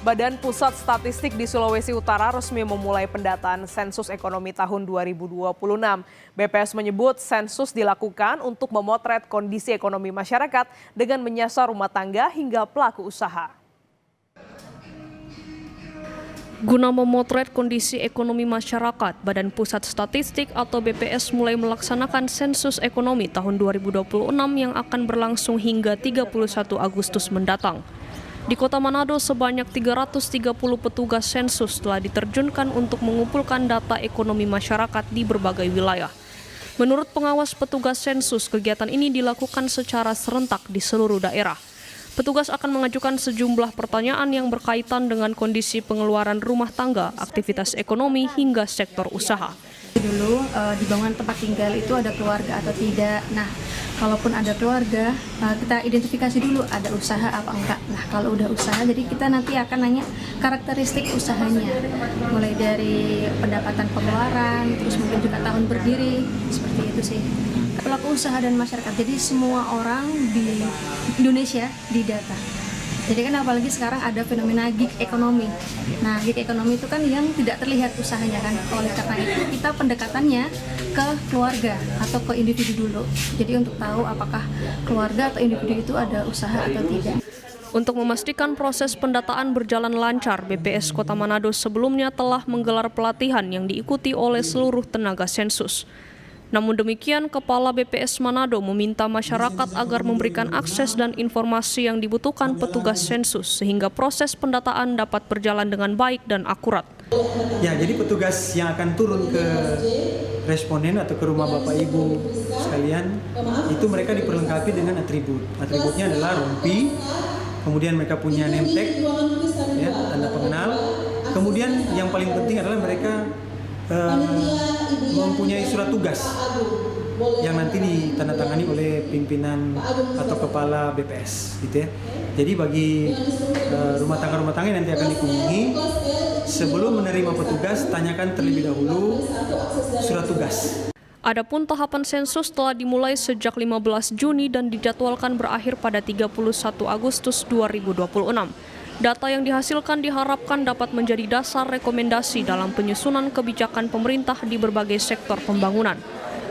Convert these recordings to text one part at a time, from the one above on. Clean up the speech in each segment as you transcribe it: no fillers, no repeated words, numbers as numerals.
Badan Pusat Statistik di Sulawesi Utara resmi memulai pendataan sensus ekonomi tahun 2026. BPS menyebut sensus dilakukan untuk memotret kondisi ekonomi masyarakat dengan menyasar rumah tangga hingga pelaku usaha. Guna memotret kondisi ekonomi masyarakat, Badan Pusat Statistik atau BPS mulai melaksanakan sensus ekonomi tahun 2026 yang akan berlangsung hingga 31 Agustus mendatang. Di Kota Manado, sebanyak 330 petugas sensus telah diterjunkan untuk mengumpulkan data ekonomi masyarakat di berbagai wilayah. Menurut pengawas petugas sensus, kegiatan ini dilakukan secara serentak di seluruh daerah. Petugas akan mengajukan sejumlah pertanyaan yang berkaitan dengan kondisi pengeluaran rumah tangga, aktivitas ekonomi, hingga sektor usaha. Dulu di bangunan tempat tinggal itu ada keluarga atau tidak. Nah, kalaupun ada keluarga, kita identifikasi dulu ada usaha apa enggak. Nah, kalau udah usaha, jadi kita nanti akan nanya karakteristik usahanya. Mulai dari pendapatan pengeluaran, terus mungkin juga tahun berdiri, seperti itu sih. Pelaku usaha dan masyarakat, jadi semua orang di Indonesia didata. Jadi kan apalagi sekarang ada fenomena gig ekonomi. Nah, gig ekonomi itu kan yang tidak terlihat usahanya kan. Oleh karena itu kita pendekatannya ke keluarga atau ke individu dulu. Jadi untuk tahu apakah keluarga atau individu itu ada usaha atau tidak. Untuk memastikan proses pendataan berjalan lancar, BPS Kota Manado sebelumnya telah menggelar pelatihan yang diikuti oleh seluruh tenaga sensus. Namun demikian, Kepala BPS Manado meminta masyarakat agar memberikan akses dan informasi yang dibutuhkan petugas sensus sehingga proses pendataan dapat berjalan dengan baik dan akurat. Ya, jadi petugas yang akan turun ke responden atau ke rumah Bapak Ibu sekalian, itu mereka diperlengkapi dengan atribut. Atributnya adalah rompi, kemudian mereka punya name tag, ya, tanda pengenal. Kemudian yang paling penting adalah mereka mempunyai surat tugas yang nanti ditandatangani oleh pimpinan atau kepala BPS, gitu ya. Jadi bagi rumah tangga yang nanti akan dikunjungi, sebelum menerima petugas, tanyakan terlebih dahulu surat tugas. Adapun tahapan sensus telah dimulai sejak 15 Juni dan dijadwalkan berakhir pada 31 Agustus 2026. Data yang dihasilkan diharapkan dapat menjadi dasar rekomendasi dalam penyusunan kebijakan pemerintah di berbagai sektor pembangunan.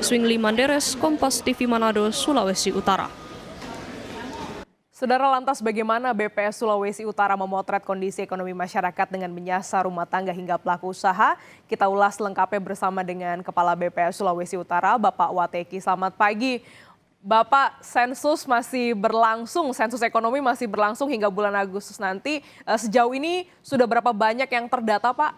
Swingli Manderes, Kompas TV Manado, Sulawesi Utara. Saudara, lantas bagaimana BPS Sulawesi Utara memotret kondisi ekonomi masyarakat dengan menyasar rumah tangga hingga pelaku usaha? Kita ulas lengkapnya bersama dengan Kepala BPS Sulawesi Utara, Bapak Wateki. Selamat pagi. Bapak, sensus masih berlangsung, sensus ekonomi masih berlangsung hingga bulan Agustus nanti. Sejauh ini sudah berapa banyak yang terdata, Pak?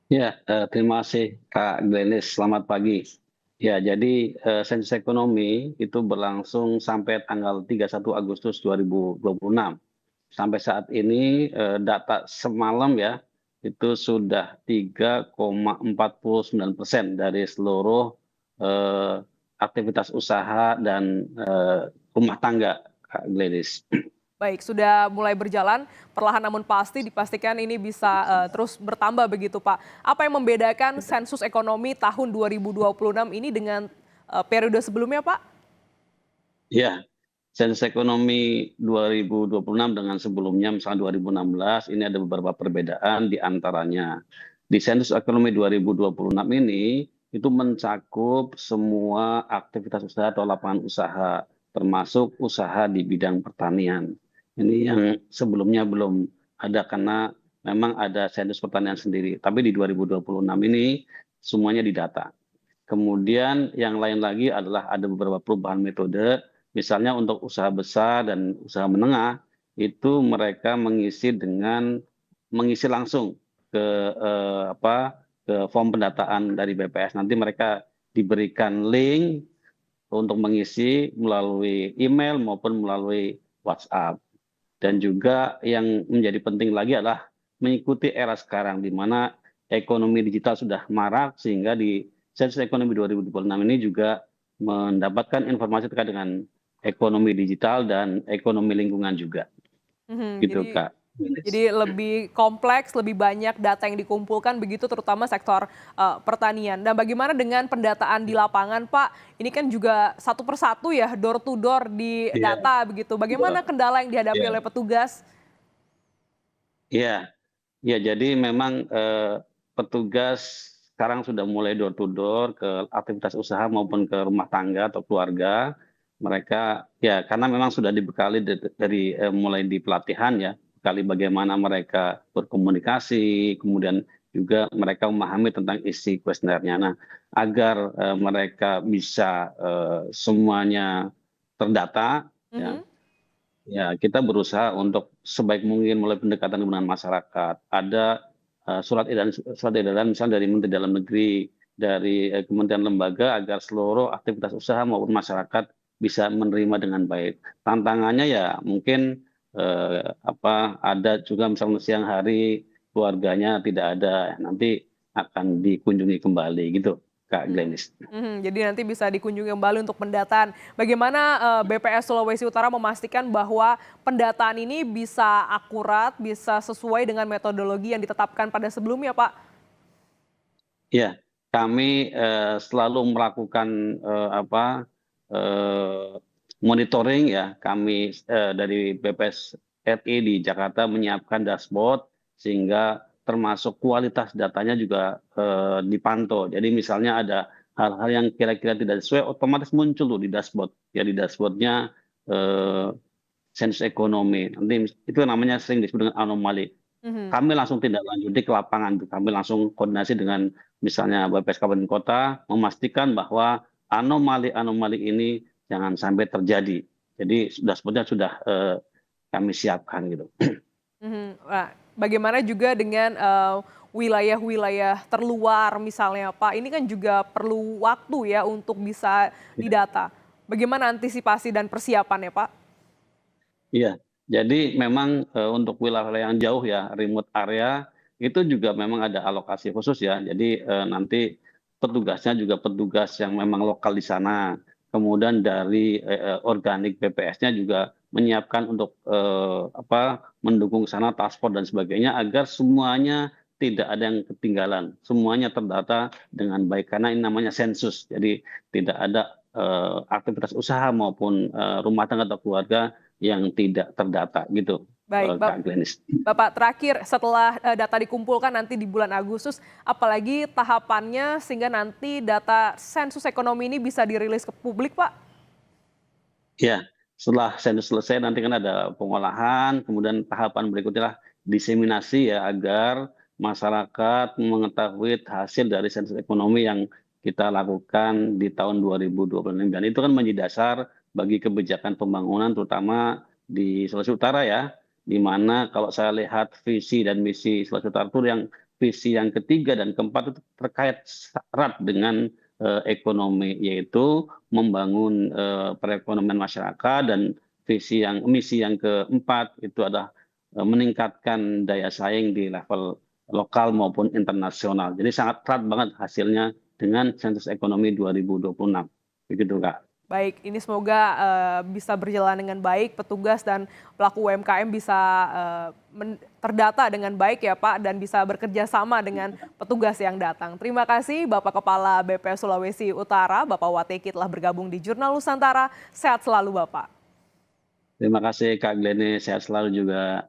Ya, terima kasih Kak Glenis. Selamat pagi. Ya, jadi sensus ekonomi itu berlangsung sampai tanggal 31 Agustus 2026. Sampai saat ini data semalam ya, itu sudah 3,49% dari seluruh aktivitas usaha dan rumah tangga, Kak Glenis. Baik, sudah mulai berjalan, perlahan namun pasti dipastikan ini bisa terus bertambah begitu, Pak. Apa yang membedakan sensus ekonomi tahun 2026 ini dengan periode sebelumnya, Pak? Ya, sensus ekonomi 2026 dengan sebelumnya, misalnya 2016, ini ada beberapa perbedaan di antaranya. Di sensus ekonomi 2026 ini, itu mencakup semua aktivitas usaha atau lapangan usaha, termasuk usaha di bidang pertanian. Ini yang sebelumnya belum ada karena memang ada sensus pertanian sendiri. Tapi di 2026 ini semuanya didata. Kemudian yang lain lagi adalah ada beberapa perubahan metode. Misalnya untuk usaha besar dan usaha menengah, itu mereka mengisi langsung ke form pendataan dari BPS. Nanti mereka diberikan link untuk mengisi melalui email maupun melalui WhatsApp. Dan juga yang menjadi penting lagi adalah mengikuti era sekarang di mana ekonomi digital sudah marak, sehingga di sensus ekonomi 2026 ini juga mendapatkan informasi terkait dengan ekonomi digital dan ekonomi lingkungan juga. Gitu, Kak. Jadi lebih kompleks, lebih banyak data yang dikumpulkan begitu, terutama sektor pertanian. Dan bagaimana dengan pendataan di lapangan, Pak? Ini kan juga satu persatu ya, door to door di data begitu. Bagaimana kendala yang dihadapi oleh petugas? Iya, ya jadi memang petugas sekarang sudah mulai door to door ke aktivitas usaha maupun ke rumah tangga atau keluarga. Mereka ya karena memang sudah dibekali dari mulai di pelatihan ya, bekali bagaimana mereka berkomunikasi, kemudian juga mereka memahami tentang isi kuesionernya. Nah, agar mereka bisa semuanya terdata, ya, Mhm. ya, kita berusaha untuk sebaik mungkin mulai pendekatan dengan masyarakat. Ada surat edaran misalnya dari Menteri Dalam Negeri, dari kementerian lembaga agar seluruh aktivitas usaha maupun masyarakat bisa menerima dengan baik. Tantangannya ya mungkin ada juga misalnya siang hari keluarganya tidak ada, nanti akan dikunjungi kembali gitu, Kak Glenis. Jadi nanti bisa dikunjungi kembali untuk pendataan. Bagaimana BPS Sulawesi Utara memastikan bahwa pendataan ini bisa akurat, bisa sesuai dengan metodologi yang ditetapkan pada sebelumnya, Pak? Ya, kami selalu melakukan eee, monitoring ya. Kami dari BPS RI di Jakarta menyiapkan dashboard sehingga termasuk kualitas datanya juga dipantau. Jadi misalnya ada hal-hal yang kira-kira tidak sesuai, otomatis muncul tuh di dashboard. Ya di dashboard-nya sensus ekonomi. Nanti itu namanya sering disebut dengan anomali. Mhm. Kami langsung tindak lanjuti ke lapangan tuh, kami langsung koordinasi dengan misalnya BPS kabupaten kota, memastikan bahwa anomali-anomali ini jangan sampai terjadi. Jadi dashboard-nya sudah kami siapkan gitu. Nah, bagaimana juga dengan wilayah-wilayah terluar misalnya, Pak? Ini kan juga perlu waktu ya untuk bisa Ya. didata. Bagaimana antisipasi dan persiapannya, Pak? Iya, jadi memang untuk wilayah yang jauh ya, remote area, itu juga memang ada alokasi khusus ya. Jadi nanti petugasnya juga petugas yang memang lokal di sana. Kemudian dari organik BPS-nya juga menyiapkan untuk mendukung sana task force dan sebagainya agar semuanya tidak ada yang ketinggalan, semuanya terdata dengan baik karena ini namanya sensus. Jadi tidak ada aktivitas usaha maupun rumah tangga atau keluarga yang tidak terdata gitu, Baik, Kak Glenis. Bapak terakhir setelah data dikumpulkan nanti di bulan Agustus, apalagi tahapannya sehingga nanti data sensus ekonomi ini bisa dirilis ke publik, Pak? Ya, setelah sensus selesai nanti kan ada pengolahan, kemudian tahapan berikutnya lah diseminasi ya agar masyarakat mengetahui hasil dari sensus ekonomi yang kita lakukan di tahun 2026 dan itu kan menjadi dasar bagi kebijakan pembangunan terutama di Sulawesi Utara ya, di mana kalau saya lihat visi dan misi Sulawesi Utara itu yang visi yang ketiga dan keempat itu terkait erat dengan ekonomi, yaitu membangun perekonomian masyarakat dan misi yang keempat itu adalah meningkatkan daya saing di level lokal maupun internasional. Jadi sangat erat banget hasilnya dengan sensus ekonomi 2026. Begitu, Kak. Baik, ini semoga bisa berjalan dengan baik, petugas dan pelaku UMKM bisa terdata dengan baik ya Pak, dan bisa bekerja sama dengan petugas yang datang. Terima kasih Bapak Kepala BPS Sulawesi Utara, Bapak Wateki telah bergabung di Jurnal Nusantara. Sehat selalu Bapak. Terima kasih Kak Glenny, sehat selalu juga.